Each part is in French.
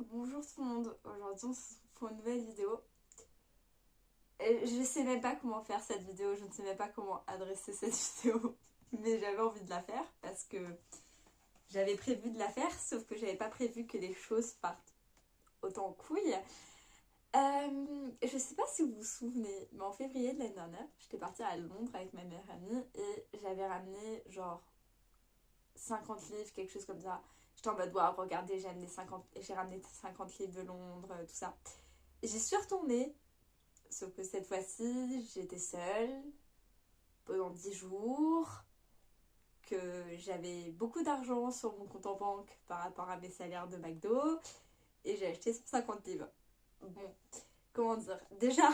Bonjour tout le monde, aujourd'hui on se retrouve pour une nouvelle vidéo. Et je sais même pas comment faire cette vidéo, je ne sais même pas comment adresser cette vidéo, mais j'avais envie de la faire parce que j'avais prévu de la faire, sauf que j'avais pas prévu que les choses partent autant en couille. Je sais pas si vous vous souvenez, mais en février de l'année dernière, j'étais partie à Londres avec ma meilleure amie et j'avais ramené genre 50 livres, quelque chose comme ça. J'étais en mode, waouh, regardez, j'ai ramené 50 livres de Londres, tout ça. J'y suis retournée, sauf que cette fois-ci, j'étais seule pendant 10 jours, que j'avais beaucoup d'argent sur mon compte en banque par rapport à mes salaires de McDo, et j'ai acheté 150 livres. Bon, comment dire, déjà,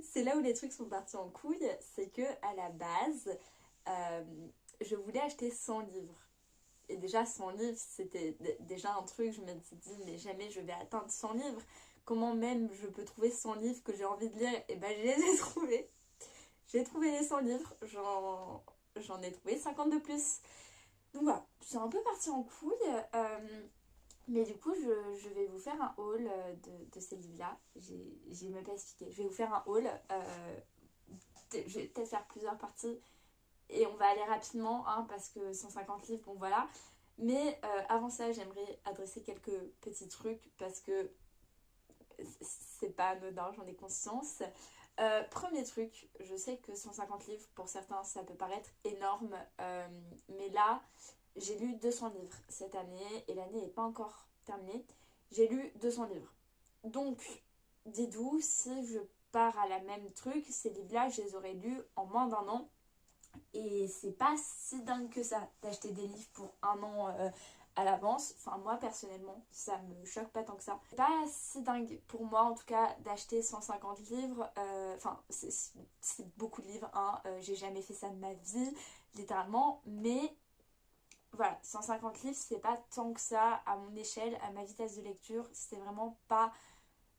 c'est là où les trucs sont partis en couille, c'est que à la base, euh, je voulais acheter 100 livres. Et déjà 100 livres, c'était déjà un truc, je me suis dit, mais jamais je vais atteindre 100 livres. Comment même je peux trouver 100 livres que j'ai envie de lire? Et ben je les ai trouvés. J'ai trouvé les 100 livres, j'en ai trouvé 50 de plus. Donc voilà, c'est un peu parti en couille. Mais du coup, je vais vous faire un haul de ces livres-là. J'ai même pas expliqué. Je vais vous faire un haul. Je vais peut-être faire plusieurs parties. Et on va aller rapidement, hein, parce que 150 livres, bon voilà. Mais avant ça, j'aimerais adresser quelques petits trucs parce que c'est pas anodin, j'en ai conscience. Premier truc, je sais que 150 livres, pour certains, ça peut paraître énorme. Mais là, j'ai lu 200 livres cette année et l'année n'est pas encore terminée. J'ai lu 200 livres. Donc, dites-vous, si je pars à la même truc, ces livres-là, je les aurais lus en moins d'un an. Et c'est pas si dingue que ça d'acheter des livres pour un an à l'avance. Enfin, moi personnellement, ça me choque pas tant que ça. C'est pas si dingue pour moi en tout cas d'acheter 150 livres. Enfin, c'est beaucoup de livres, hein. J'ai jamais fait ça de ma vie, littéralement. Mais voilà, 150 livres, c'est pas tant que ça à mon échelle, à ma vitesse de lecture. C'est vraiment pas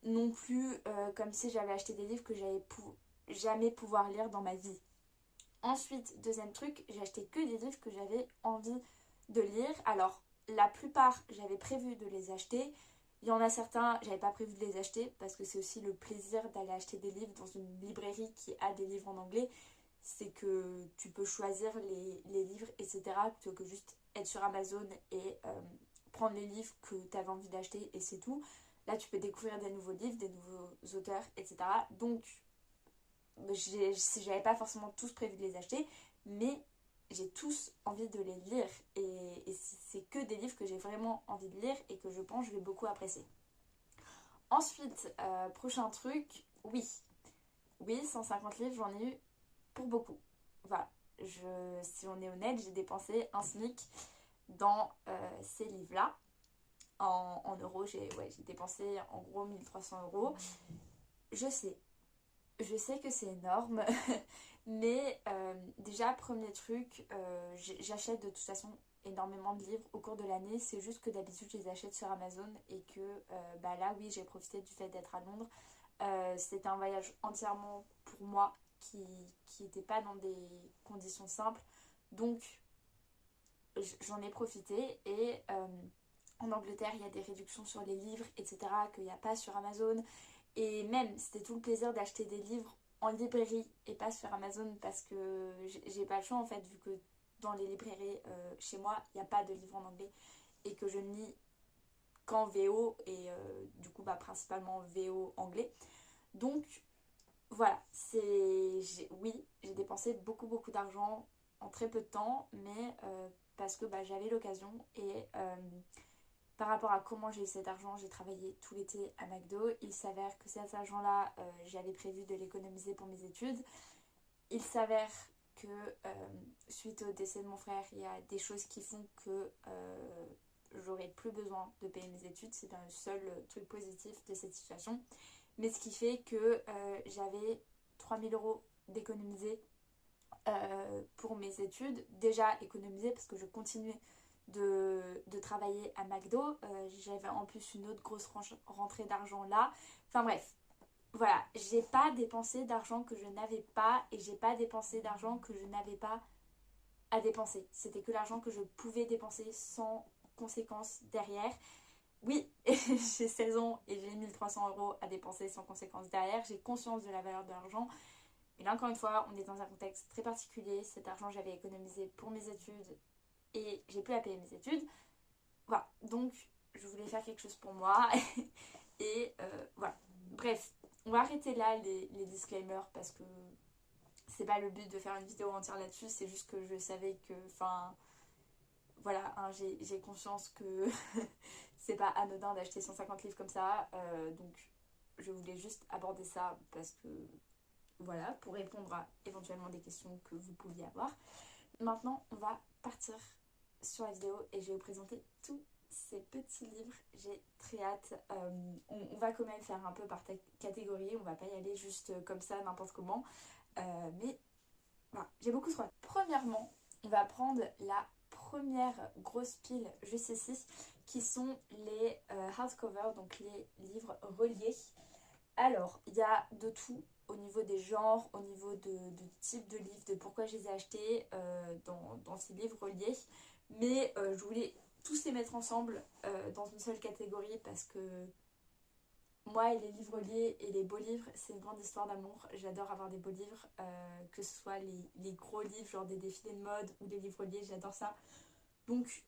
non plus comme si j'avais acheté des livres que j'allais jamais pouvoir lire dans ma vie. Ensuite, deuxième truc, j'ai acheté que des livres que j'avais envie de lire. Alors, la plupart, j'avais prévu de les acheter. Il y en a certains, j'avais pas prévu de les acheter parce que c'est aussi le plaisir d'aller acheter des livres dans une librairie qui a des livres en anglais. C'est que tu peux choisir les livres, etc. plutôt que juste être sur Amazon et prendre les livres que tu avais envie d'acheter et c'est tout. Là, tu peux découvrir des nouveaux livres, des nouveaux auteurs, etc. Donc, j'avais pas forcément tous prévu de les acheter, mais j'ai tous envie de les lire. Et c'est que des livres que j'ai vraiment envie de lire et que je pense que je vais beaucoup apprécier. Ensuite, prochain truc, oui. Oui, 150 livres, j'en ai eu pour beaucoup. Voilà. Si on est honnête, j'ai dépensé un SMIC dans ces livres-là. En euros, j'ai dépensé en gros 1 300 euros. Je sais, je sais que c'est énorme, mais déjà, premier truc, j'achète de toute façon énormément de livres au cours de l'année. C'est juste que d'habitude, je les achète sur Amazon et que bah là, oui, j'ai profité du fait d'être à Londres. C'était un voyage entièrement pour moi qui n'était pas dans des conditions simples. Donc, j'en ai profité et en Angleterre, il y a des réductions sur les livres, etc., qu'il n'y a pas sur Amazon. Et même, c'était tout le plaisir d'acheter des livres en librairie et pas sur Amazon parce que j'ai pas le choix en fait, vu que dans les librairies chez moi, il n'y a pas de livres en anglais et que je ne lis qu'en VO et du coup, bah, principalement VO anglais. Donc, voilà, oui, j'ai dépensé beaucoup d'argent en très peu de temps, mais parce que bah, j'avais l'occasion et par rapport à comment j'ai eu cet argent, j'ai travaillé tout l'été à McDo. Il s'avère que cet argent-là, j'avais prévu de l'économiser pour mes études. Il s'avère que suite au décès de mon frère, il y a des choses qui font que j'aurai plus besoin de payer mes études. C'est un seul truc positif de cette situation. Mais ce qui fait que j'avais 3 000 € d'économiser pour mes études. Déjà économisé parce que je continuais de travailler à McDo. J'avais en plus une autre grosse rentrée d'argent là. Enfin bref, voilà, j'ai pas dépensé d'argent que je n'avais pas et j'ai pas dépensé d'argent que je n'avais pas à dépenser. C'était que l'argent que je pouvais dépenser sans conséquences derrière. Oui, j'ai 16 ans et j'ai 1 300 € à dépenser sans conséquence derrière. J'ai conscience de la valeur de l'argent. Mais là, encore une fois, on est dans un contexte très particulier. Cet argent, j'avais économisé pour mes études et j'ai plus à payer mes études. Voilà, donc je voulais faire quelque chose pour moi. Et voilà. Bref, on va arrêter là les disclaimers parce que c'est pas le but de faire une vidéo entière là-dessus. C'est juste que je savais que, enfin, voilà, hein, j'ai conscience que c'est pas anodin d'acheter 150 livres comme ça. Donc je voulais juste aborder ça parce que, voilà, pour répondre à éventuellement des questions que vous pouviez avoir. Maintenant, on va partir sur la vidéo et je vais vous présenter tous ces petits livres. J'ai très hâte. On va quand même faire un peu par catégorie. On va pas y aller juste comme ça, n'importe comment. Mais voilà, j'ai beaucoup trop hâte. Premièrement, on va prendre la première grosse pile juste ici, qui sont les hardcovers, donc les livres reliés. Alors, il y a de tout au niveau des genres, au niveau de type de livres, de pourquoi je les ai achetés dans ces livres reliés. Mais je voulais tous les mettre ensemble dans une seule catégorie parce que moi et les livres reliés et les beaux livres, c'est une grande histoire d'amour. J'adore avoir des beaux livres, que ce soit les gros livres, genre des défilés de mode ou les livres reliés, j'adore ça. Donc,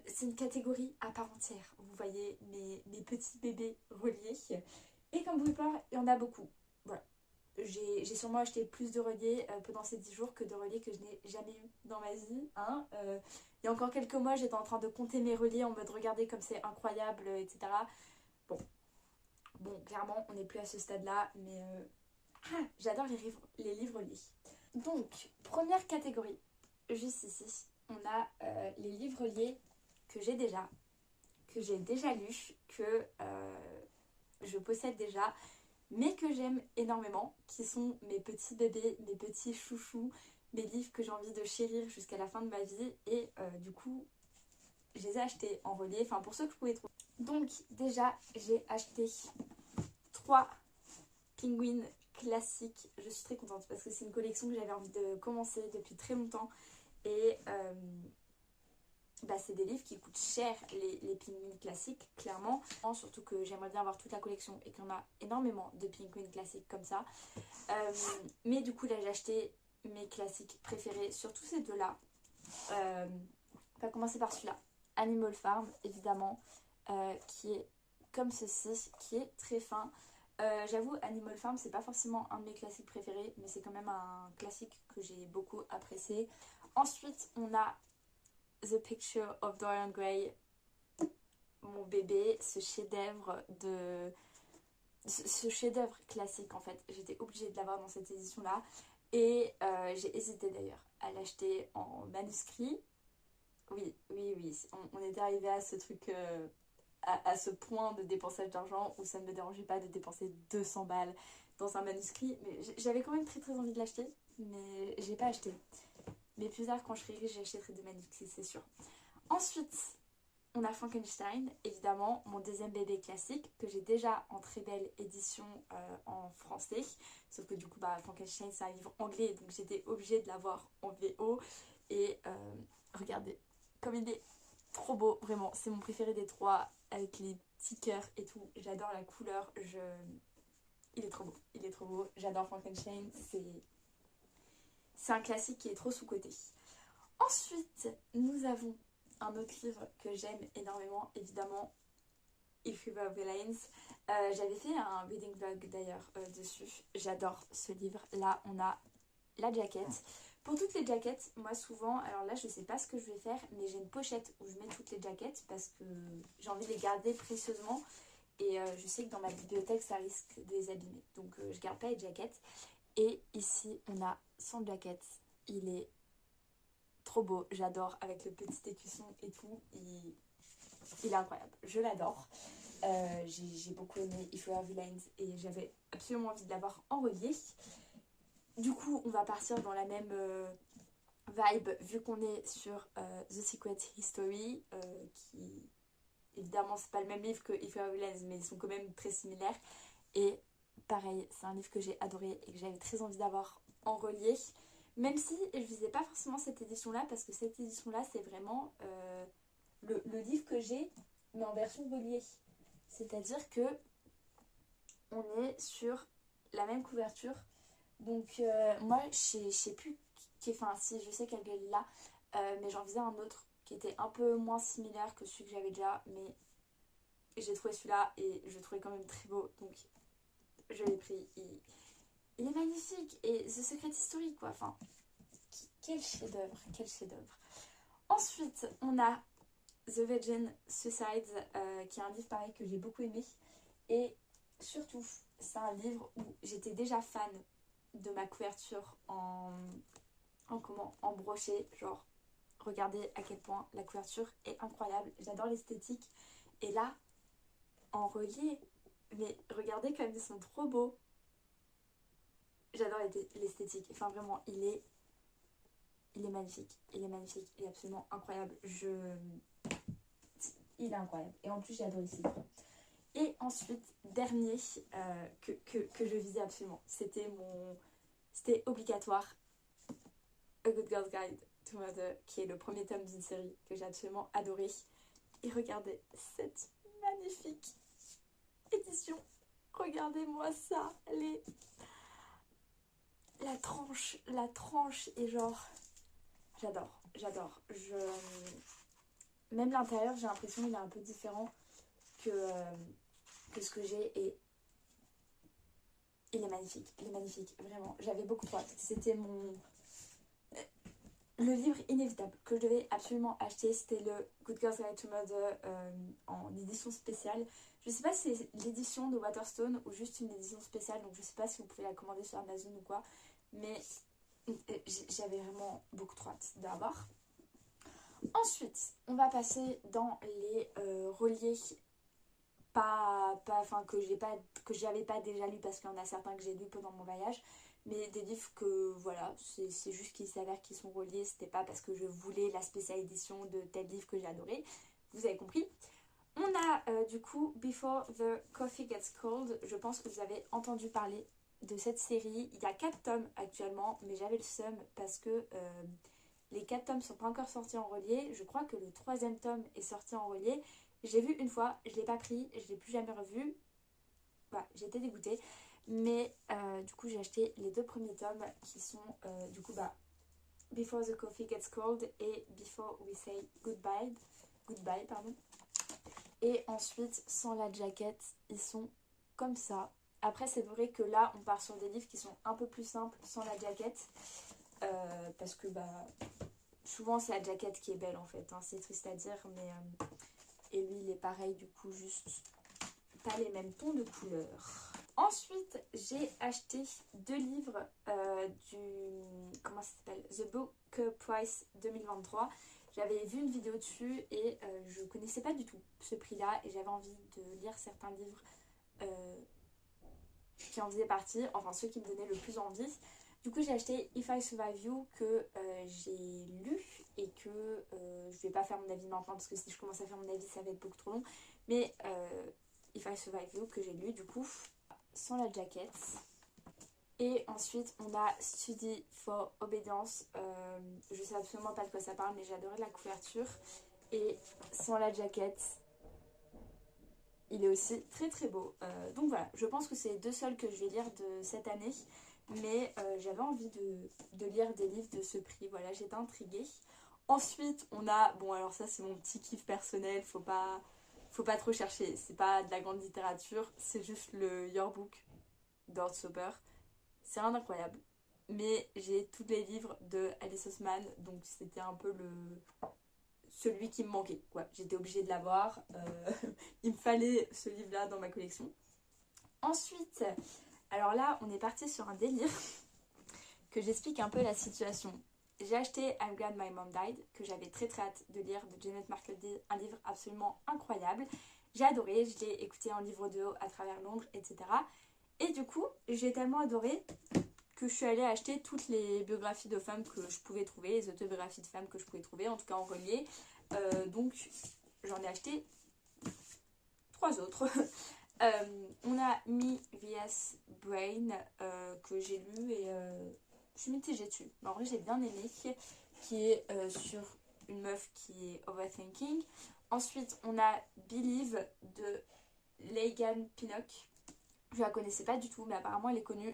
c'est une catégorie à part entière. Vous voyez mes petits bébés reliés. Et comme vous pouvez voir, il y en a beaucoup. Voilà. J'ai sûrement acheté plus de reliés pendant ces 10 jours que de reliés que je n'ai jamais eu dans ma vie. Hein. Il y a encore quelques mois, j'étais en train de compter mes reliés en mode regardez comme c'est incroyable, etc. Bon, clairement, on n'est plus à ce stade-là, mais j'adore les livres reliés. Donc, première catégorie, juste ici, on a les livres reliés que j'ai déjà lus, que je possède déjà, mais que j'aime énormément, qui sont mes petits bébés, mes petits chouchous, mes livres que j'ai envie de chérir jusqu'à la fin de ma vie. Et du coup, je les ai achetés en relié, enfin pour ceux que je pouvais trouver. Donc déjà, j'ai acheté 3 Penguins classiques. Je suis très contente parce que c'est une collection que j'avais envie de commencer depuis très longtemps. Et c'est des livres qui coûtent cher, les Penguins classiques, clairement. Surtout que j'aimerais bien avoir toute la collection et qu'il y en a énormément de Penguins classiques comme ça. Mais du coup, là, j'ai acheté mes classiques préférés, surtout ces deux-là. On va commencer par celui-là. Animal Farm, évidemment, qui est comme ceci, qui est très fin. J'avoue, Animal Farm, c'est pas forcément un de mes classiques préférés, mais c'est quand même un classique que j'ai beaucoup apprécié. Ensuite, on a The Picture of Dorian Gray, mon bébé, ce chef-d'œuvre classique en fait. J'étais obligée de l'avoir dans cette édition-là. Et j'ai hésité d'ailleurs à l'acheter en manuscrit. Oui. On était arrivé à ce truc, à ce point de dépensage d'argent où ça ne me dérangeait pas de dépenser 200 balles dans un manuscrit. Mais j'avais quand même très très envie de l'acheter, mais j'ai pas acheté. Mais plus tard, quand je serai riche, j'achèterai des manuscrits, c'est sûr. Ensuite, on a Frankenstein, évidemment, mon deuxième bébé classique, que j'ai déjà en très belle édition en français. Sauf que du coup, Frankenstein, c'est un livre anglais, donc j'étais obligée de l'avoir en VO. Et regardez, comme il est trop beau, vraiment, c'est mon préféré des 3, avec les petits cœurs et tout. J'adore la couleur, il est trop beau, j'adore Frankenstein, c'est un classique qui est trop sous-coté. Ensuite, nous avons un autre livre que j'aime énormément, évidemment, If You Were Villains. J'avais fait un reading vlog d'ailleurs dessus. J'adore ce livre. Là, on a la jaquette. Pour toutes les jaquettes, moi souvent, alors là je sais pas ce que je vais faire, mais j'ai une pochette où je mets toutes les jaquettes parce que j'ai envie de les garder précieusement. Et je sais que dans ma bibliothèque, ça risque de les abîmer. Donc je garde pas les jaquettes. Et ici, on a son jacket. Il est trop beau, j'adore, avec le petit écusson et tout. Il est incroyable, je l'adore. J'ai beaucoup aimé If You Were Villains et j'avais absolument envie de l'avoir en relié. Du coup, on va partir dans la même vibe, vu qu'on est sur The Secret History, qui, évidemment, c'est pas le même livre que If You Were Villains, mais ils sont quand même très similaires. Et pareil, c'est un livre que j'ai adoré et que j'avais très envie d'avoir en relié. Même si je visais pas forcément cette édition-là, parce que cette édition-là, c'est vraiment le livre que j'ai, mais en version reliée. c'est-à-dire que on est sur la même couverture. Donc moi je sais plus, enfin si je sais quel est là, mais j'en faisais un autre qui était un peu moins similaire que celui que j'avais déjà, mais j'ai trouvé celui-là et je le trouvais quand même très beau, donc je l'ai pris. Il est magnifique, et The Secret History quoi, enfin quel chef-d'œuvre, quel chef-d'œuvre. Ensuite on a The Virgin Suicides, qui est un livre pareil que j'ai beaucoup aimé, et surtout c'est un livre où j'étais déjà fan de ma couverture en brochet, genre regardez à quel point la couverture est incroyable, j'adore l'esthétique, et là en relié, mais regardez comme ils sont trop beaux, j'adore l'esthétique, enfin vraiment il est magnifique, il est absolument incroyable, il est incroyable, et en plus j'ai adoré ce livre. Et ensuite, dernier que je visais absolument, c'était obligatoire, A Good Girl's Guide to Mother, qui est le premier tome d'une série que j'ai absolument adoré. Et regardez cette magnifique édition, regardez-moi ça, la tranche est genre, j'adore. Même l'intérieur, j'ai l'impression qu'il est un peu différent que ce que j'ai, et il est magnifique, vraiment, j'avais beaucoup de hâte. C'était le livre inévitable que je devais absolument acheter, c'était le Good Girls Guide to Mother en édition spéciale. Je sais pas si c'est l'édition de Waterstone ou juste une édition spéciale, donc je sais pas si vous pouvez la commander sur Amazon ou quoi, mais j'avais vraiment beaucoup trop hâte d'avoir. Ensuite, on va passer dans les reliés que j'avais pas déjà lu, parce qu'il y en a certains que j'ai lus pendant mon voyage, mais des livres que voilà, c'est juste qu'il s'avère qu'ils sont reliés, c'était pas parce que je voulais la spéciale édition de tel livre que j'ai adoré, vous avez compris. On a du coup Before the Coffee Gets Cold. Je pense que vous avez entendu parler de cette série. Il y a 4 tomes actuellement, mais j'avais le seum parce que les 4 tomes sont pas encore sortis en relié. Je crois que le 3e tome est sorti en relié. J'ai vu une fois, je l'ai pas pris, je l'ai plus jamais revu. Voilà, j'étais dégoûtée. Mais du coup j'ai acheté les 2 premiers tomes qui sont du coup Before the Coffee Gets Cold et Before We Say Goodbye. Et ensuite, sans la jaquette, ils sont comme ça. Après, c'est vrai que là, on part sur des livres qui sont un peu plus simples sans la jaquette. Parce que souvent, c'est la jaquette qui est belle en fait. Hein. C'est triste à dire, mais... et lui, il est pareil, du coup, juste pas les mêmes tons de couleurs. Ensuite, j'ai acheté 2 livres comment ça s'appelle, The Book Price 2023. J'avais vu une vidéo dessus et je connaissais pas du tout ce prix-là, et j'avais envie de lire certains livres qui en faisaient partie, enfin ceux qui me donnaient le plus envie. Du coup, j'ai acheté If I Survive You, que j'ai lu et que je vais pas faire mon avis maintenant parce que si je commence à faire mon avis, ça va être beaucoup trop long. Mais If I Survive You, que j'ai lu du coup sans la jaquette. Et ensuite, on a Study for Obedience. Je sais absolument pas de quoi ça parle, mais j'ai adoré la couverture. Et sans la jaquette, il est aussi très très beau. Donc voilà, je pense que c'est les 2 seuls que je vais lire de cette année. Mais j'avais envie de lire des livres de ce prix. Voilà, j'étais intriguée. Ensuite, on a... Bon, alors ça, c'est mon petit kiff personnel. Faut pas trop chercher. C'est pas de la grande littérature. C'est juste le Your Book d'Heartstopper. C'est rien d'incroyable. Mais j'ai tous les livres de Alice Oseman. Donc c'était un peu celui qui me manquait. Ouais, j'étais obligée de l'avoir. Il me fallait ce livre-là dans ma collection. Ensuite... Alors là, on est parti sur un délire que j'explique un peu la situation. J'ai acheté I'm Glad My Mom Died, que j'avais très très hâte de lire, de Janet Markleby, un livre absolument incroyable. J'ai adoré, je l'ai écouté en livre audio à travers Londres, etc. Et du coup, j'ai tellement adoré que je suis allée acheter toutes les biographies de femmes que je pouvais trouver, les autobiographies de femmes que je pouvais trouver, en tout cas en relié. Donc, j'en ai acheté 3 autres. On a Me vs Brain, que j'ai lu et je suis mitigée dessus. Mais en vrai, j'ai bien aimé, qui est sur une meuf qui est overthinking. Ensuite, on a Believe de Leighton Pinnock. Je la connaissais pas du tout, mais apparemment elle est connue.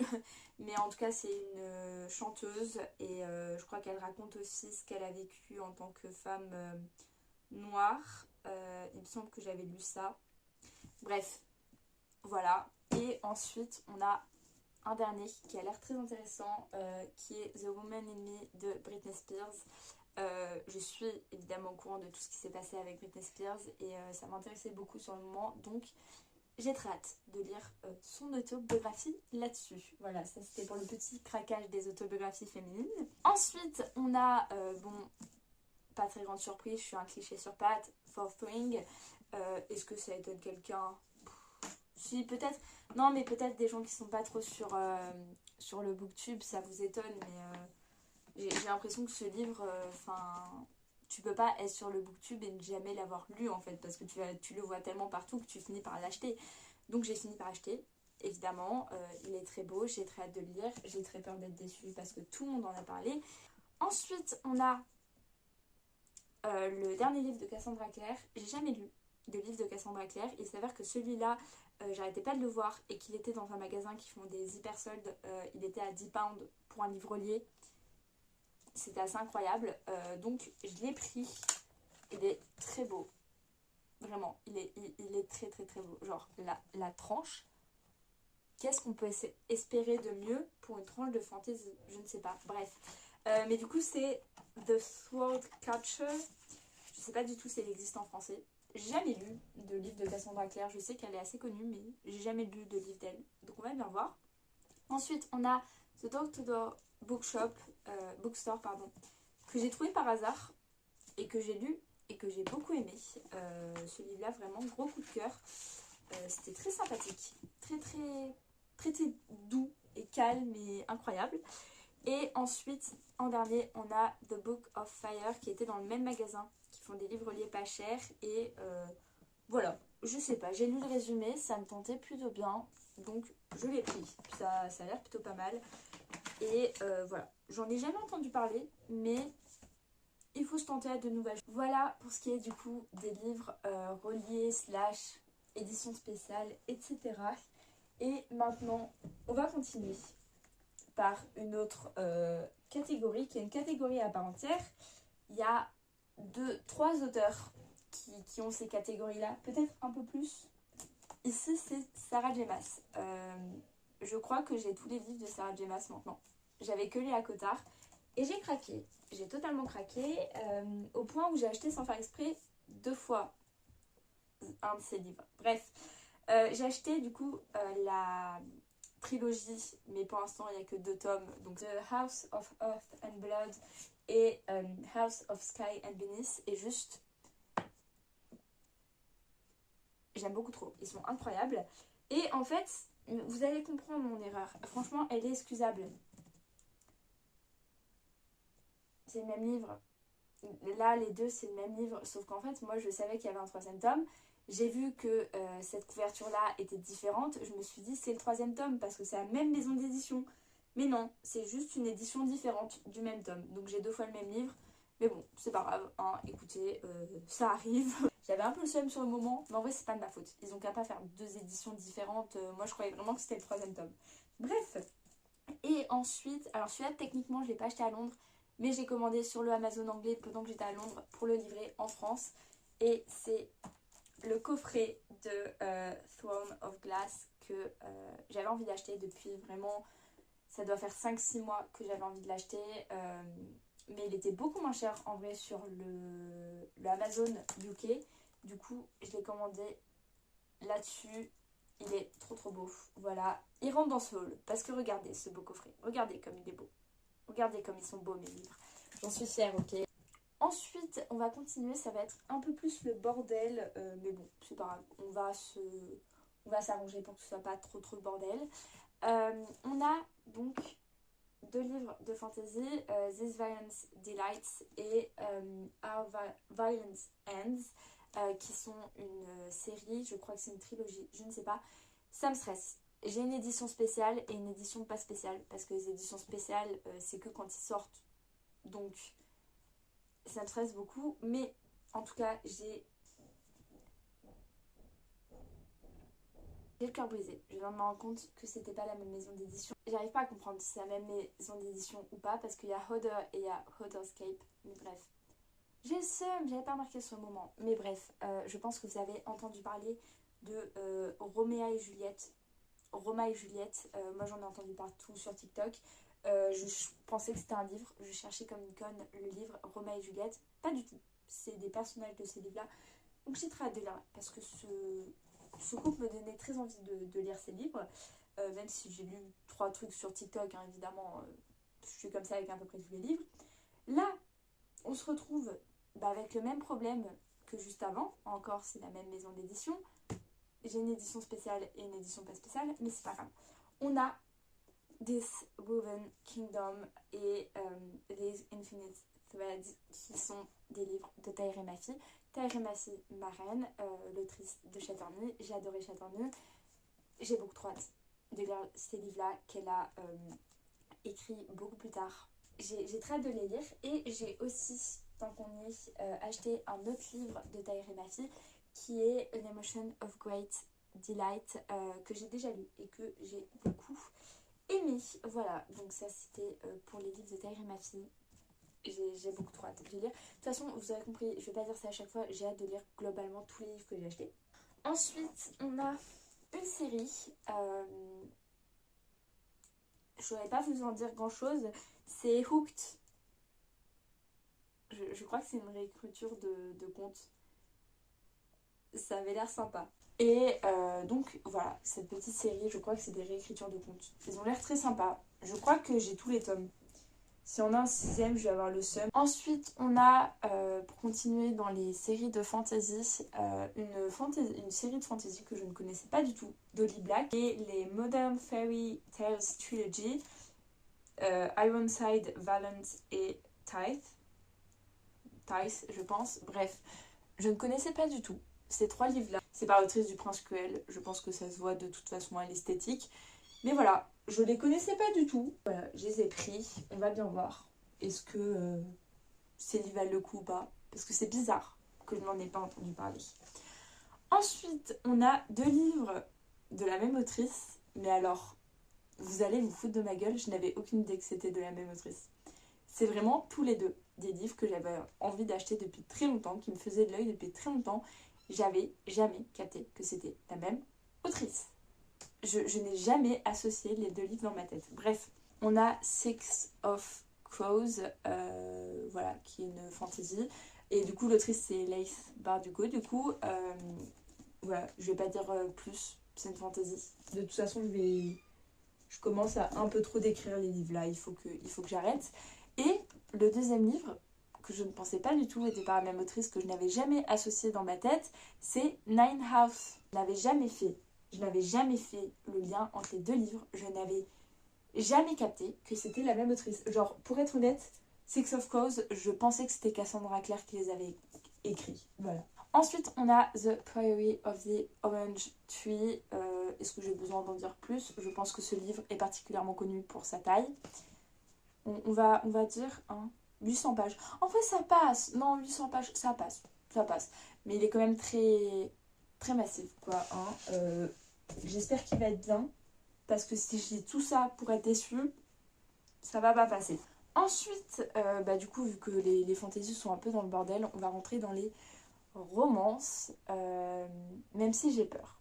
Mais en tout cas, c'est une chanteuse et je crois qu'elle raconte aussi ce qu'elle a vécu en tant que femme noire. Il me semble que j'avais lu ça. Bref, voilà. Et ensuite, on a un dernier qui a l'air très intéressant, qui est The Woman in Me de Britney Spears. Je suis évidemment au courant de tout ce qui s'est passé avec Britney Spears et ça m'intéressait beaucoup sur le moment, donc j'ai très hâte de lire son autobiographie là-dessus. Voilà, ça c'était pour le petit craquage des autobiographies féminines. Ensuite, on a, bon, pas très grande surprise, je suis un cliché sur pattes, Fourth Wing. Est-ce que ça étonne quelqu'un? Si, peut-être. Non, mais peut-être des gens qui sont pas trop sur le booktube, ça vous étonne, mais j'ai l'impression que ce livre, tu peux pas être sur le booktube et ne jamais l'avoir lu en fait, parce que tu le vois tellement partout que tu finis par l'acheter. Donc j'ai fini par acheter, évidemment. Il est très beau, j'ai très hâte de le lire, j'ai très peur d'être déçue parce que tout le monde en a parlé. Ensuite, on a le dernier livre de Cassandra Clare. J'ai jamais lu de livre de Cassandra Clare. Il s'avère que celui-là, j'arrêtais pas de le voir et qu'il était dans un magasin qui font des hyper soldes. Il était à 10 pounds pour un livre-lié. C'était assez incroyable. Donc je l'ai pris. Il est très beau. Vraiment, il est très très très beau. Genre la tranche. Qu'est-ce qu'on peut espérer de mieux pour une tranche de fantasy? Je ne sais pas. Bref. Mais du coup, c'est The Sword Catcher. Je sais pas du tout si elle existe en français. J'ai jamais lu de livre de Cassandra Clare. Je sais qu'elle est assez connue, mais j'ai jamais lu de livre d'elle. Donc on va bien voir. Ensuite, on a The Door to Door Bookstore, que j'ai trouvé par hasard et que j'ai lu et que j'ai beaucoup aimé. Ce livre-là, vraiment, gros coup de cœur. C'était très sympathique, très doux et calme et incroyable. Et ensuite, en dernier, on a The Book of Fire qui était dans le même magasin, qui font des livres liés pas chers. Et voilà, je sais pas, j'ai lu le résumé, ça me tentait plutôt bien, donc je l'ai pris. Ça a l'air plutôt pas mal. Et voilà, j'en ai jamais entendu parler, mais il faut se tenter à de nouvelles choses. Voilà pour ce qui est du coup des livres reliés / édition spéciale, etc. Et maintenant, on va continuer par une autre catégorie, qui est une catégorie à part entière. Il y a 3 auteurs qui ont ces catégories-là, peut-être un peu plus. Ici, c'est Sarah J. Maas. Je crois que j'ai tous les livres de Sarah J. Maas maintenant. J'avais que Léa Cotard et j'ai craqué. J'ai totalement craqué au point où j'ai acheté sans faire exprès 2 fois un de ses livres. Bref, j'ai acheté du coup la trilogie, mais pour l'instant il n'y a que 2 tomes. Donc The House of Earth and Blood et House of Sky and Beneath. Et juste, j'aime beaucoup trop. Ils sont incroyables. Et en fait, vous allez comprendre mon erreur. Franchement, elle est excusable. C'est le même livre. Là, les 2, c'est le même livre. Sauf qu'en fait, moi, je savais qu'il y avait un 3e tome. J'ai vu que cette couverture-là était différente. Je me suis dit, c'est le 3e tome parce que c'est la même maison d'édition. Mais non, c'est juste une édition différente du même tome. Donc j'ai 2 fois le même livre. Mais bon, c'est pas grave, hein. Écoutez, ça arrive. J'avais un peu le seum sur le moment, mais en vrai, c'est pas de ma faute. Ils ont qu'à pas faire 2 éditions différentes. Moi, je croyais vraiment que c'était le 3e tome. Bref. Et ensuite, alors celui-là, techniquement, je l'ai pas acheté à Londres, mais j'ai commandé sur le Amazon anglais pendant que j'étais à Londres pour le livrer en France. Et c'est le coffret de Throne of Glass que j'avais envie d'acheter depuis vraiment, ça doit faire 5-6 mois que j'avais envie de l'acheter, mais il était beaucoup moins cher en vrai sur le Amazon UK. Du coup, je l'ai commandé là-dessus. Il est trop beau. Voilà, il rentre dans ce haul parce que regardez ce beau coffret. Regardez comme il est beau. Regardez comme ils sont beaux mes livres. J'en suis fière, ok. Ensuite, on va continuer, ça va être un peu plus le bordel, mais bon, c'est pas grave, on va s'arranger pour que ce soit pas trop le bordel. On a donc 2 livres de fantasy, This Violence Delights et Our Violence Ends, qui sont une série, je crois que c'est une trilogie, je ne sais pas. Ça me stresse. J'ai une édition spéciale et une édition pas spéciale, parce que les éditions spéciales, c'est que quand ils sortent, donc ça me stresse beaucoup, mais en tout cas j'ai J'ai le cœur brisé. Je viens de me rendre compte que c'était pas la même maison d'édition. J'arrive pas à comprendre si c'est la même maison d'édition ou pas parce qu'il y a Hodder et il y a Hodderscape. Mais bref. J'ai le seum, j'avais pas remarqué sur le moment. Mais bref, je pense que vous avez entendu parler de Roméa et Juliette. Roma et Juliette, moi j'en ai entendu partout sur TikTok. Je pensais que c'était un livre, je cherchais comme une conne le livre Roma et Juliette. Pas du tout, c'est des personnages de ces livres-là. Donc j'ai très hâte de lire parce que ce couple me donnait très envie de lire ces livres. Même si j'ai lu 3 trucs sur TikTok, hein, évidemment, je suis comme ça avec à peu près tous les livres. Là, on se retrouve avec le même problème que juste avant. Encore, c'est la même maison d'édition. J'ai une édition spéciale et une édition pas spéciale, mais c'est pas grave. On a This Woven Kingdom et These Infinite Threads qui sont des livres de Tahereh Mafi. Tahereh Mafi, ma reine, l'autrice de Chatterny. J'ai adoré Chatterny. J'ai beaucoup trop hâte de lire ces livres-là qu'elle a écrits beaucoup plus tard. J'ai très hâte de les lire et j'ai aussi, tant qu'on y est, acheté un autre livre de Tahereh Mafi qui est An Emotion of Great Delight, que j'ai déjà lu et que j'ai beaucoup aimé. Voilà, donc ça c'était pour les livres de Tahereh Mafi. J'ai beaucoup trop hâte de les lire. De toute façon, vous avez compris, je vais pas dire ça à chaque fois, j'ai hâte de lire globalement tous les livres que j'ai achetés. Ensuite, on a une série. Je ne saurais pas vous en dire grand chose. C'est Hooked. Je crois que c'est une réécriture de conte. Ça avait l'air sympa. Et donc voilà, cette petite série, je crois que c'est des réécritures de contes. Ils ont l'air très sympas. Je crois que j'ai tous les tomes. Si on a un 6ème, je vais avoir le seum. Ensuite, on a, pour continuer dans les séries de fantasy, une série de fantasy que je ne connaissais pas du tout, d'Holly Black, et les Modern Fairy Tales Trilogy, Ironside, Valent et Tithe, je pense. Bref, je ne connaissais pas du tout ces 3 livres-là. C'est par l'autrice du Prince Cruel. Je pense que ça se voit de toute façon à l'esthétique. Mais voilà, je les connaissais pas du tout. Voilà, je les ai pris. On va bien voir. Est-ce que ces livres valent le coup ou pas? Parce que c'est bizarre que je n'en ai pas entendu parler. Ensuite, on a 2 livres de la même autrice. Mais alors, vous allez vous foutre de ma gueule. Je n'avais aucune idée que c'était de la même autrice. C'est vraiment tous les 2 des livres que j'avais envie d'acheter depuis très longtemps, qui me faisaient de l'œil depuis très longtemps. J'avais jamais capté que c'était la même autrice. Je n'ai jamais associé les 2 livres dans ma tête. Bref, on a Six of Crows, voilà, qui est une fantasy. Et du coup, l'autrice, c'est Laith Bardugo. Du coup, voilà, je vais pas dire plus, c'est une fantasy. De toute façon, je commence à un peu trop décrire les livres là, il faut que j'arrête. Et le 2e livre, que je ne pensais pas du tout était par la même autrice, que je n'avais jamais associé dans ma tête, c'est Nine House. Je n'avais jamais fait le lien entre les 2 livres. Je n'avais jamais capté que c'était la même autrice. Genre, pour être honnête, Six of Crows, je pensais que c'était Cassandra Clare qui les avait écrits. Voilà. Ensuite, on a The Priory of the Orange Tree. Est-ce que j'ai besoin d'en dire plus? Je pense que ce livre est particulièrement connu pour sa taille. On va dire 800 pages. En fait, ça passe. Non, 800 pages, ça passe. Ça passe. Mais il est quand même très, très massif, quoi. J'espère qu'il va être bien. Parce que si j'ai tout ça pour être déçue, ça va pas passer. Ensuite, du coup, vu que les fantaisies sont un peu dans le bordel, on va rentrer dans les romances. Même si j'ai peur.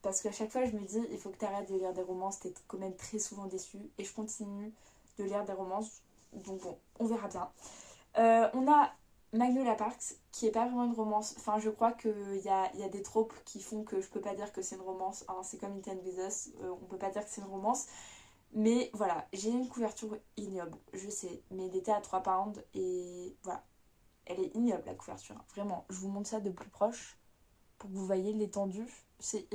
Parce qu'à chaque fois, je me dis, il faut que tu arrêtes de lire des romances. T'es quand même très souvent déçue. Et je continue de lire des romances. Donc bon, on verra bien. On a Magnolia Parks, qui est pas vraiment une romance. Enfin, je crois qu'il y a des tropes qui font que je peux pas dire que c'est une romance. C'est comme It Ends With Us, on peut pas dire que c'est une romance. Mais voilà, j'ai une couverture ignoble, je sais. Mais elle était à 3 pounds et voilà. Elle est ignoble la couverture, vraiment. Je vous montre ça de plus proche pour que vous voyez l'étendue. C'est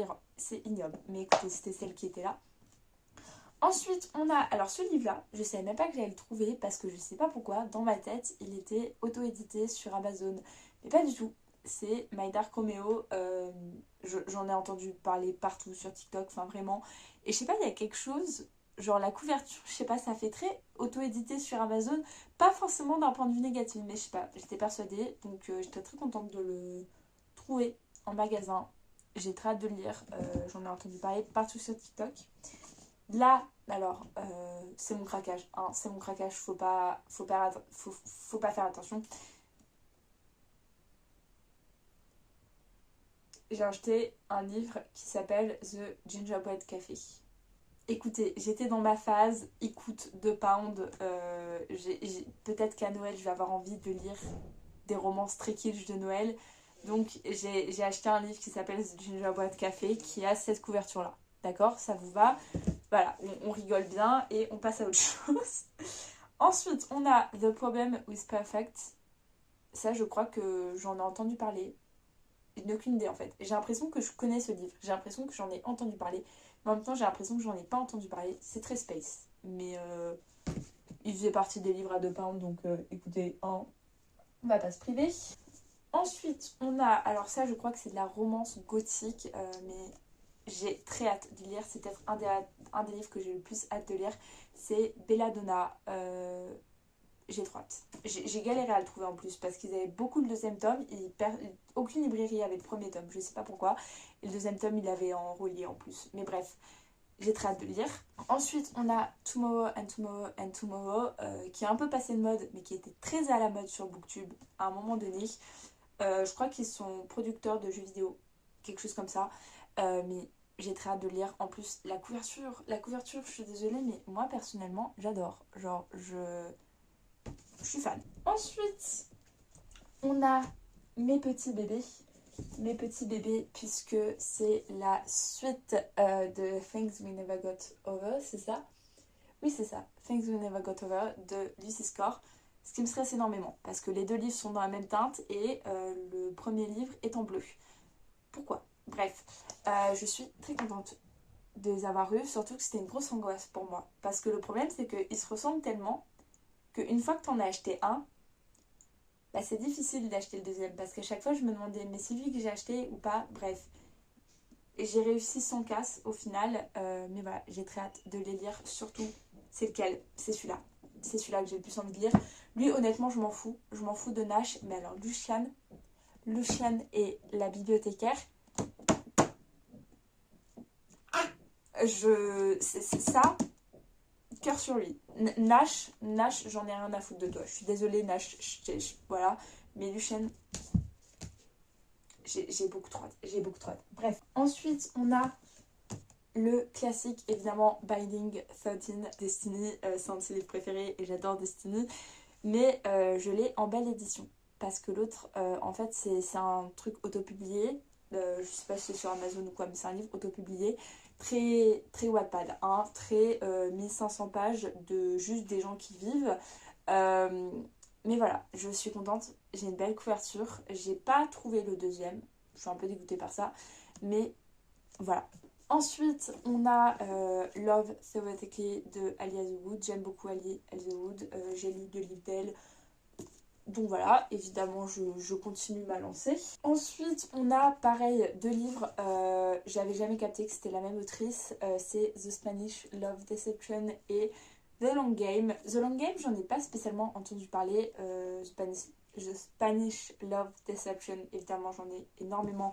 ignoble. Mais écoutez, c'était celle qui était là. Ensuite, on a... Alors, ce livre-là, je savais même pas que j'allais le trouver parce que je sais pas pourquoi, dans ma tête, il était auto-édité sur Amazon. Mais pas du tout. C'est My Dark Romeo. J'en ai entendu parler partout sur TikTok, enfin vraiment. Et je sais pas, il y a quelque chose... Genre la couverture, je sais pas, ça fait très auto-édité sur Amazon. Pas forcément d'un point de vue négatif, mais je sais pas, j'étais persuadée. Donc, j'étais très contente de le trouver en magasin. j'ai très hâte de le lire. J'en ai entendu parler partout sur TikTok. Là, alors, c'est mon craquage. Hein, c'est mon craquage, faut pas faire attention. J'ai acheté un livre qui s'appelle The Gingerbread Café. Écoutez, j'étais dans ma phase, il coûte 2 pounds. Peut-être qu'à Noël, je vais avoir envie de lire des romances très kitsch de Noël. Donc, j'ai acheté un livre qui s'appelle The Gingerbread Café qui a cette couverture-là. D'accord? Ça vous va? Voilà, on rigole bien et on passe à autre chose. Ensuite, on a The Problem with Perfect. Ça, je crois que j'en ai entendu parler. Je n'ai aucune idée en fait. J'ai l'impression que je connais ce livre. J'ai l'impression que j'en ai entendu parler. Mais en même temps, j'ai l'impression que j'en ai pas entendu parler. C'est très space. Mais il faisait partie des livres à 2 pounds. Donc écoutez, on va pas se priver. Ensuite, on a... Alors ça, je crois que c'est de la romance gothique. Mais j'ai très hâte de lire. C'est peut-être un des livres que j'ai le plus hâte de lire. C'est Belladonna. J'ai trop hâte. J'ai galéré à le trouver en plus parce qu'ils avaient beaucoup le deuxième tome. Aucune librairie avait le premier tome, je sais pas pourquoi. Et le deuxième tome, il avait en relié en plus. Mais bref, j'ai très hâte de le lire. Ensuite, on a Tomorrow and Tomorrow and Tomorrow qui est un peu passé de mode, mais qui était très à la mode sur Booktube à un moment donné. Je crois qu'ils sont producteurs de jeux vidéo, quelque chose comme ça. Mais j'ai très hâte de le lire. En plus, la couverture, je suis désolée, mais moi personnellement, j'adore. Genre, je suis fan. Ensuite, on a Mes petits bébés. Mes petits bébés, puisque c'est la suite de Things We Never Got Over, c'est ça? Oui, c'est ça. Things We Never Got Over de Lucy Score. Ce qui me stresse énormément, parce que les deux livres sont dans la même teinte et le premier livre est en bleu. Pourquoi? Bref, je suis très contente de les avoir eus, surtout que c'était une grosse angoisse pour moi. Parce que le problème, c'est qu'ils se ressemblent tellement qu'une fois que tu en as acheté un, bah c'est difficile d'acheter le deuxième. Parce qu'à chaque fois, je me demandais, mais c'est lui que j'ai acheté ou pas? Bref. Et j'ai réussi sans casse au final. Mais voilà, j'ai très hâte de les lire. Surtout, c'est lequel? C'est celui-là. C'est celui-là que j'ai le plus envie de lire. Lui, honnêtement, je m'en fous. Je m'en fous de Nash. Mais alors, Lucian et la bibliothécaire. C'est ça. Cœur sur lui. Nash, j'en ai rien à foutre de toi. Je suis désolée, Nash. Voilà. Mais Lucien, j'ai beaucoup trop hâte. Bref. Ensuite, on a le classique, évidemment, Binding 13, Destiny. C'est un de ses livres préférés et j'adore Destiny. Mais je l'ai en belle édition. Parce que l'autre, en fait, c'est un truc autopublié. Je sais pas si c'est sur Amazon ou quoi, mais c'est un livre autopublié. Très, très Wattpad, hein, très 1500 pages de juste des gens qui vivent. Mais voilà, je suis contente. J'ai une belle couverture. J'ai pas trouvé le deuxième. Je suis un peu dégoûtée par ça. Mais voilà. Ensuite, on a Love Theoretically de Ali Hazelwood. J'aime beaucoup Ali Hazelwood. J'ai lu 2 livres d'elle. Donc voilà, évidemment, je continue ma lancée. Ensuite, on a pareil 2 livres. J'avais jamais capté que c'était la même autrice. C'est The Spanish Love Deception et The Long Game. The Long Game, j'en ai pas spécialement entendu parler. The Spanish Love Deception, évidemment, j'en ai énormément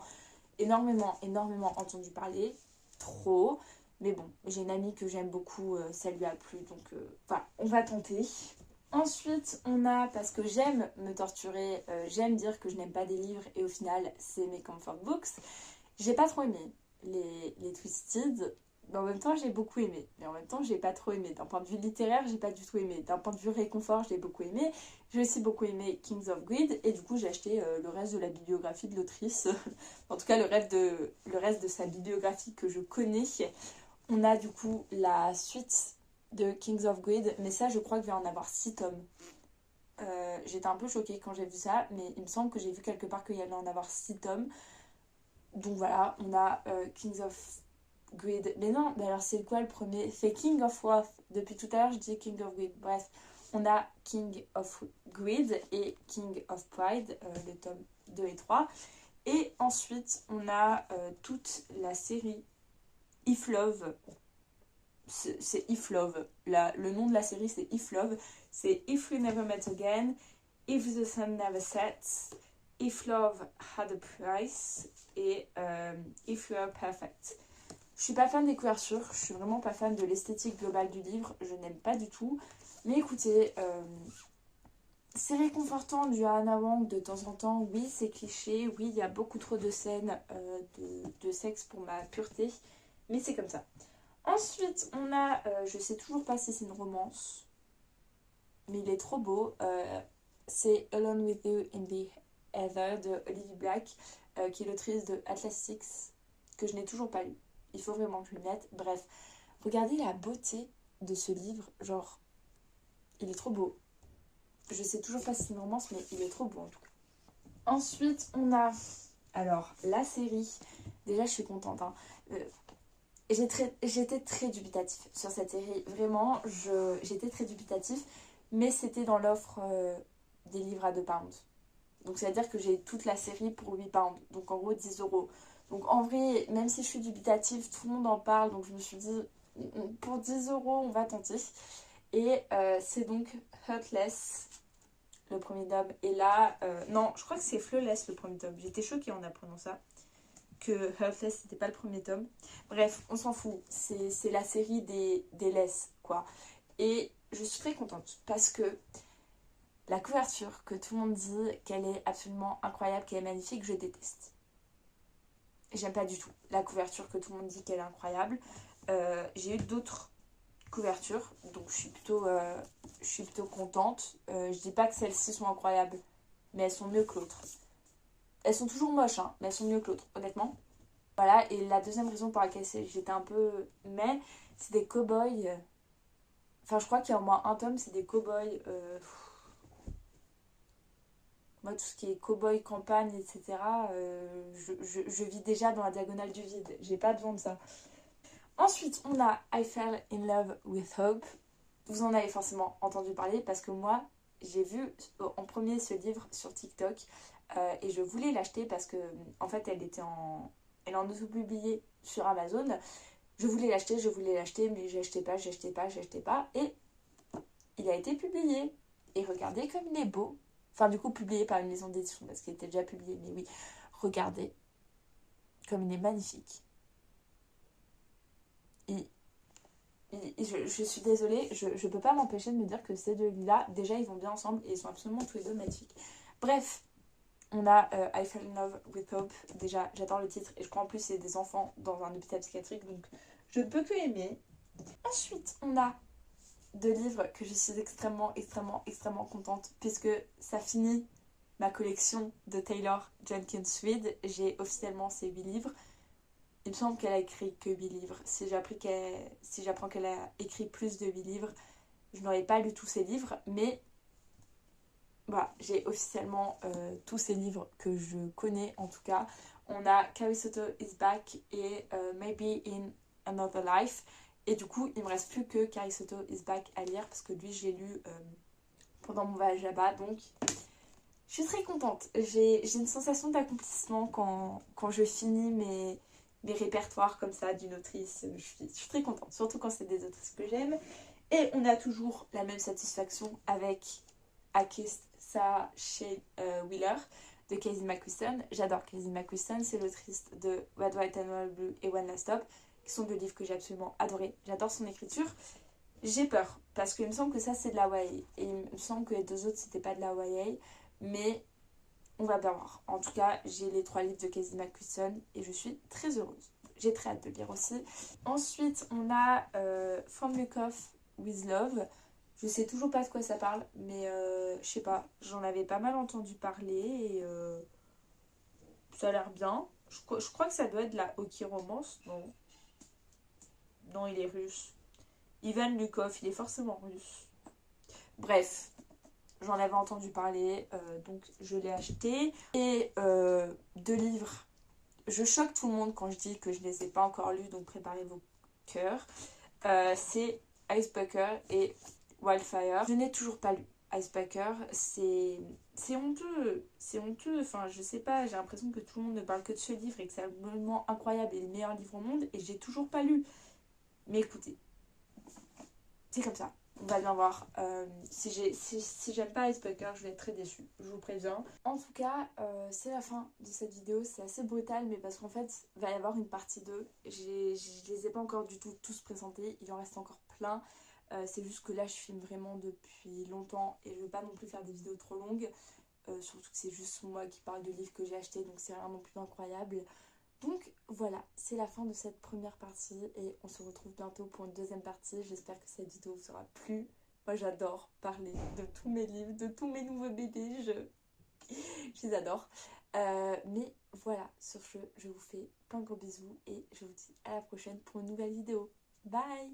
entendu parler. Trop. Mais bon, j'ai une amie que j'aime beaucoup, ça lui a plu. Donc voilà, on va tenter. Ensuite, on a, parce que j'aime me torturer, j'aime dire que je n'aime pas des livres et au final, c'est mes comfort books. J'ai pas trop aimé les Twisted, mais en même temps, j'ai beaucoup aimé. Mais en même temps, j'ai pas trop aimé. D'un point de vue littéraire, j'ai pas du tout aimé. D'un point de vue réconfort, j'ai beaucoup aimé. J'ai aussi beaucoup aimé Kings of Greed et du coup, j'ai acheté le reste de la bibliographie de l'autrice. En tout cas, le reste de sa bibliographie que je connais. On a du coup la suite de Kings of Greed, mais ça je crois qu'il va en avoir 6 tomes. J'étais un peu choquée quand j'ai vu ça, mais il me semble que j'ai vu quelque part qu'il y allait en avoir 6 tomes. Donc voilà, on a Kings of Greed. Mais non, mais alors c'est quoi le premier? C'est King of Wrath. Depuis tout à l'heure je dis King of Greed. Bref, on a King of Greed et King of Pride, le tome 2 et 3. Et ensuite on a toute la série If Love. C'est If Love. Le nom de la série, c'est If Love. C'est If We Never Met Again, If the Sun Never Sets, If Love Had a Price et If You Are Perfect. Je suis pas fan des couvertures, je suis vraiment pas fan de l'esthétique globale du livre, je n'aime pas du tout. Mais écoutez, c'est réconfortant du Hannah Wang de temps en temps. Oui, c'est cliché, oui, il y a beaucoup trop de scènes de sexe pour ma pureté, mais c'est comme ça. Ensuite, on a, je sais toujours pas si c'est une romance, mais il est trop beau. C'est Alone with You in the Heather de Olivia Black, qui est l'autrice de Atlas Six, que je n'ai toujours pas lu. Il faut vraiment que je le mette. Bref, regardez la beauté de ce livre. Genre, il est trop beau. Je sais toujours pas si c'est une romance, mais il est trop beau en tout cas. Ensuite, on a... Alors, la série. Déjà, je suis contente. Hein. J'étais très dubitatif sur cette série. Vraiment, j'étais très dubitatif. Mais c'était dans l'offre des livres à 2 pounds. Donc, c'est-à-dire que j'ai toute la série pour 8 pounds. Donc, en gros, 10 €. Donc, en vrai, même si je suis dubitative, tout le monde en parle. Donc, je me suis dit, pour 10 €, on va tenter. Et c'est donc Heartless, le premier tome. Et là, non, je crois que c'est Flawless, le premier tome. J'étais choquée en apprenant ça, que Heartless, c'était pas le premier tome. Bref, on s'en fout. C'est la série des Less, quoi. Et je suis très contente parce que la couverture, que tout le monde dit qu'elle est absolument incroyable, qu'elle est magnifique, je déteste. J'aime pas du tout la couverture que tout le monde dit qu'elle est incroyable. J'ai eu d'autres couvertures, donc je suis plutôt contente. Je dis pas que celles-ci sont incroyables, mais elles sont mieux que l'autre. Elles sont toujours moches, hein, mais elles sont mieux que l'autre, honnêtement. Voilà, et la deuxième raison pour laquelle j'étais un peu... Mais c'est des cow-boys. Enfin, je crois qu'il y a au moins un tome, c'est des cow-boys... Moi, tout ce qui est cow-boy, campagne, etc., je vis déjà dans la diagonale du vide. J'ai pas besoin de ça. Ensuite, on a I Fell in Love with Hope. Vous en avez forcément entendu parler parce que moi, j'ai vu en premier ce livre sur TikTok et je voulais l'acheter parce que en fait, elle est en auto-publiée sur Amazon. Je voulais l'acheter, mais j'achetais pas. Et il a été publié. Et regardez comme il est beau. Enfin, du coup, publié par une maison d'édition parce qu'il était déjà publié, mais oui, regardez comme il est magnifique. Je suis désolée, je peux pas m'empêcher de me dire que ces deux-là, déjà, ils vont bien ensemble et ils sont absolument tous les deux magnifiques. Bref, on a I Fell in Love with Hope. Déjà, j'adore le titre et je crois en plus c'est des enfants dans un hôpital psychiatrique, donc je ne peux que aimer. Ensuite, on a 2 livres que je suis extrêmement contente puisque ça finit ma collection de Taylor Jenkins Reid. J'ai officiellement ces 8 livres. Il me semble qu'elle a écrit que 8 livres. Si j'apprends qu'elle a écrit plus de 8 livres, je n'aurais pas lu tous ces livres. Mais voilà, j'ai officiellement tous ces livres que je connais en tout cas. On a Carrie Soto is Back et Maybe in Another Life. Et du coup, il me reste plus que Carrie Soto is Back à lire parce que lui, je l'ai lu pendant mon voyage là-bas. Donc, je suis très contente. J'ai une sensation d'accomplissement quand je finis mes répertoires comme ça d'une autrice. Je suis très contente, surtout quand c'est des autrices que j'aime. Et on a toujours la même satisfaction avec Akissa Shea Wheeler de Casey McQuiston. J'adore Casey McQuiston, c'est l'autrice de Red, White and Royal Blue et One Last Stop, qui sont 2 livres que j'ai absolument adorés. J'adore son écriture. J'ai peur, parce qu'il me semble que ça c'est de la YA, et il me semble que les 2 autres c'était pas de la YA, mais on va bien voir. En tout cas, j'ai les 3 livres de Casey McQuiston et je suis très heureuse. J'ai très hâte de lire aussi. Ensuite, on a From Lukov with Love. Je sais toujours pas de quoi ça parle, mais je sais pas. J'en avais pas mal entendu parler et ça a l'air bien. Je crois que ça doit être de la hockey romance, non? Non, il est russe. Ivan Lukov, il est forcément russe. Bref, j'en avais entendu parler, donc je l'ai acheté. Et 2 livres. Je choque tout le monde quand je dis que je ne les ai pas encore lus, donc préparez vos cœurs. C'est Icebreaker et Wildfire. Je n'ai toujours pas lu Icebreaker. C'est honteux. C'est honteux. Enfin, je sais pas, j'ai l'impression que tout le monde ne parle que de ce livre et que c'est absolument incroyable et le meilleur livre au monde. Et j'ai toujours pas lu. Mais écoutez, c'est comme ça. On va bien voir. Si j'aime pas Icebreaker, je vais être très déçue, je vous préviens. En tout cas, c'est la fin de cette vidéo. C'est assez brutal, mais parce qu'en fait, il va y avoir une partie 2. Je les ai pas encore du tout tous présentés. Il en reste encore plein. C'est juste que là, je filme vraiment depuis longtemps et je veux pas non plus faire des vidéos trop longues. Surtout que c'est juste moi qui parle de livres que j'ai achetés, donc c'est rien non plus d'incroyable. Donc voilà, c'est la fin de cette première partie et on se retrouve bientôt pour une deuxième partie. J'espère que cette vidéo vous aura plu. Moi j'adore parler de tous mes livres, de tous mes nouveaux bébés, je les adore. Mais voilà, sur ce, je vous fais plein de gros bisous et je vous dis à la prochaine pour une nouvelle vidéo. Bye!